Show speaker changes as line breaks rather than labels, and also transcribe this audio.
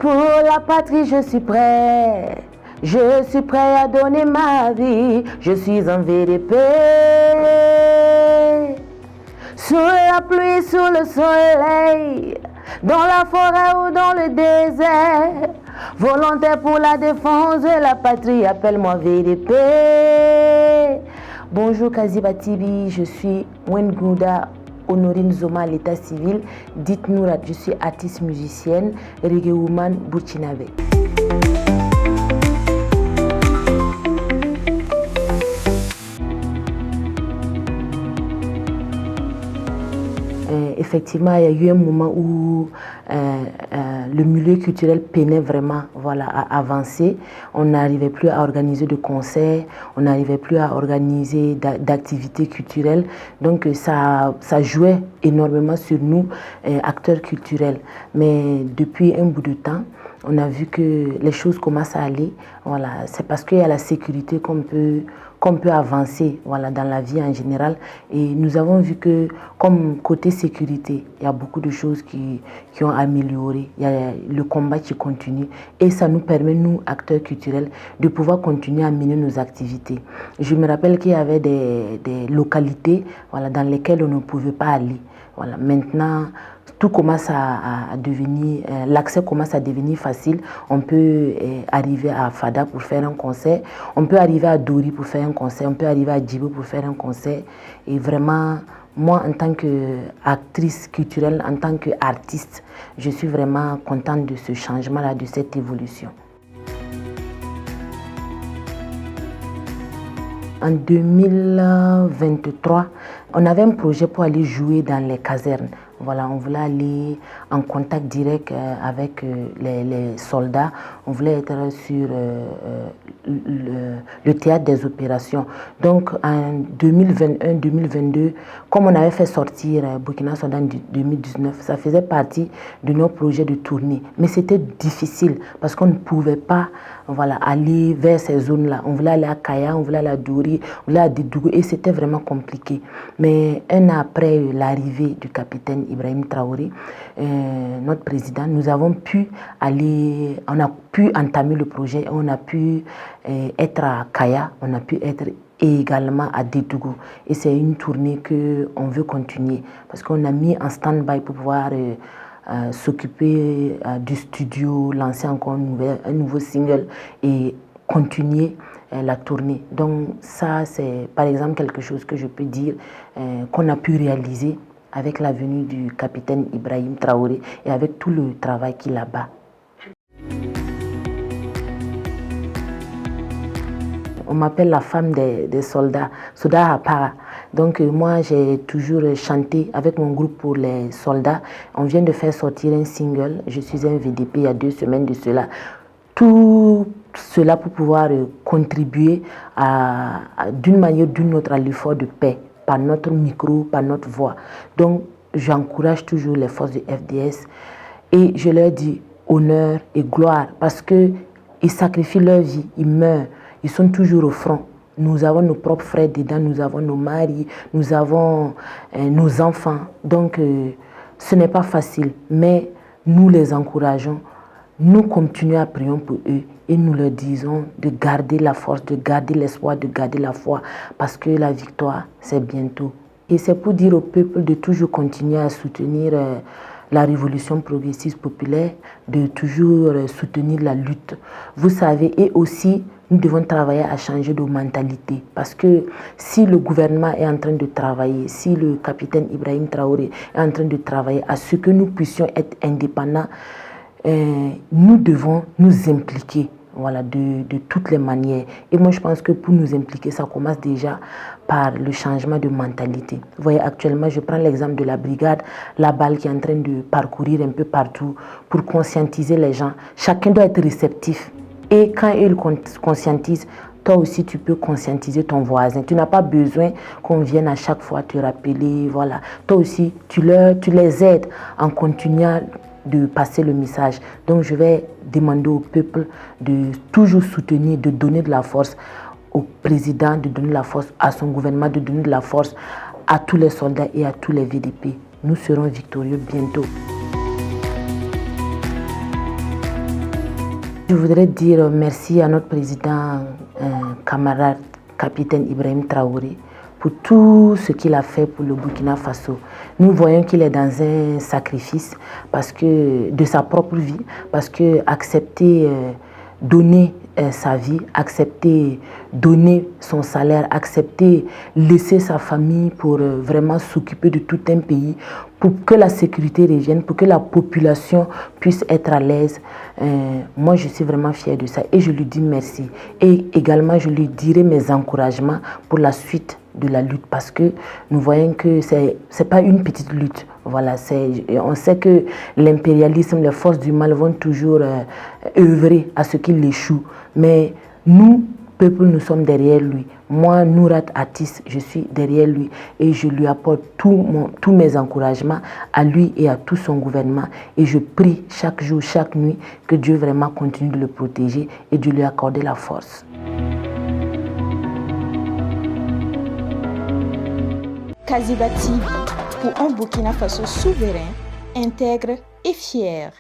Pour la patrie, je suis prêt. Je suis prêt à donner ma vie. Je suis un VDP. Sous la pluie, sous le soleil, dans la forêt ou dans le désert, volontaire pour la défense de la patrie, appelle-moi VDP. Bonjour Kaziba Tibi, je suis Wengouda Honorine Zoma à l'état civil. Dites-nous, je suis artiste musicienne, reggae woman burkinabé. Effectivement, il y a eu un moment où le milieu culturel peinait vraiment à avancer. On n'arrivait plus à organiser de concerts, on n'arrivait plus à organiser d'activités culturelles. Donc ça jouait énormément sur nous, acteurs culturels. Mais depuis un bout de temps, on a vu que les choses commencent à aller. C'est parce qu'il y a la sécurité qu'on peut avancer dans la vie en général. Et nous avons vu que, comme côté sécurité, il y a beaucoup de choses qui ont amélioré. Il y a le combat qui continue. Et ça nous permet, nous, acteurs culturels, de pouvoir continuer à mener nos activités. Je me rappelle qu'il y avait des localités dans lesquelles on ne pouvait pas aller. Maintenant, tout commence à devenir, l'accès commence à devenir facile. On peut arriver à Fada pour faire un concert, on peut arriver à Dori pour faire un concert, on peut arriver à Djibo pour faire un concert. Et vraiment, moi, en tant qu'actrice culturelle, en tant qu'artiste, je suis vraiment contente de ce changement-là, de cette évolution. En 2023, on avait un projet pour aller jouer dans les casernes. On voulait aller en contact direct avec les soldats. On voulait être sur le théâtre des opérations. Donc en 2021-2022, comme on avait fait sortir Burkina Soda en 2019, ça faisait partie de nos projets de tournée. Mais c'était difficile parce qu'on ne pouvait pas aller vers ces zones-là. On voulait aller à Kaya, on voulait aller à Dori, on voulait aller à Dédougou et c'était vraiment compliqué. Mais un an après l'arrivée du capitaine Ibrahim Traoré, notre président, nous avons pu aller, on a pu entamer le projet, on a pu être à Kaya, on a pu être également à Dédougou. Et c'est une tournée qu'on veut continuer parce qu'on a mis en stand-by pour pouvoir s'occuper du studio, lancer encore un nouveau single et continuer la tournée. Donc ça, c'est par exemple quelque chose que je peux dire qu'on a pu réaliser avec la venue du capitaine Ibrahim Traoré et avec tout le travail qu'il a là-bas. On m'appelle la femme des soldats, Soda Apara. Donc moi, j'ai toujours chanté avec mon groupe pour les soldats. On vient de faire sortir un single. Je suis un VDP il y a 2 semaines de cela. Tout cela pour pouvoir contribuer d'une manière ou d'une autre à l'effort de paix, par notre micro, par notre voix. Donc j'encourage toujours les forces de FDS et je leur dis honneur et gloire parce qu'ils sacrifient leur vie, ils meurent. Ils sont toujours au front. Nous avons nos propres frères dedans, nous avons nos maris, nous avons nos enfants. Donc, ce n'est pas facile, mais nous les encourageons. Nous continuons à prier pour eux et nous leur disons de garder la force, de garder l'espoir, de garder la foi parce que la victoire, c'est bientôt. Et c'est pour dire au peuple de toujours continuer à soutenir la révolution progressiste populaire, de toujours soutenir la lutte. Vous savez, et aussi, nous devons travailler à changer de mentalité. Parce que si le gouvernement est en train de travailler, si le capitaine Ibrahim Traoré est en train de travailler à ce que nous puissions être indépendants, nous devons nous impliquer de toutes les manières. Et moi, je pense que pour nous impliquer, ça commence déjà par le changement de mentalité. Vous voyez, actuellement, je prends l'exemple de la brigade, la balle qui est en train de parcourir un peu partout pour conscientiser les gens. Chacun doit être réceptif. Et quand ils conscientisent, toi aussi, tu peux conscientiser ton voisin. Tu n'as pas besoin qu'on vienne à chaque fois te rappeler. Toi aussi, tu les aides en continuant de passer le message. Donc, je vais demander au peuple de toujours soutenir, de donner de la force au président, de donner de la force à son gouvernement, de donner de la force à tous les soldats et à tous les VDP. Nous serons victorieux bientôt. Je voudrais dire merci à notre président, camarade, capitaine Ibrahim Traoré, pour tout ce qu'il a fait pour le Burkina Faso. Nous voyons qu'il est dans un sacrifice de sa propre vie, parce que accepter donner sa vie, accepter donner son salaire, accepter laisser sa famille pour vraiment s'occuper de tout un pays, pour que la sécurité revienne, pour que la population puisse être à l'aise. Moi, je suis vraiment fière de ça et je lui dis merci. Et également, je lui dirai mes encouragements pour la suite de la lutte, parce que nous voyons que c'est pas une petite lutte. Voilà, on sait que l'impérialisme, les forces du mal vont toujours œuvrer à ce qu'il échoue. Mais nous, peuple, nous sommes derrière lui. Moi, Nourat Atis, je suis derrière lui et je lui apporte tous mes encouragements à lui et à tout son gouvernement. Et je prie chaque jour, chaque nuit que Dieu vraiment continue de le protéger et de lui accorder la force.
Kaziba TV, pour un Burkina Faso souverain, intègre et fier.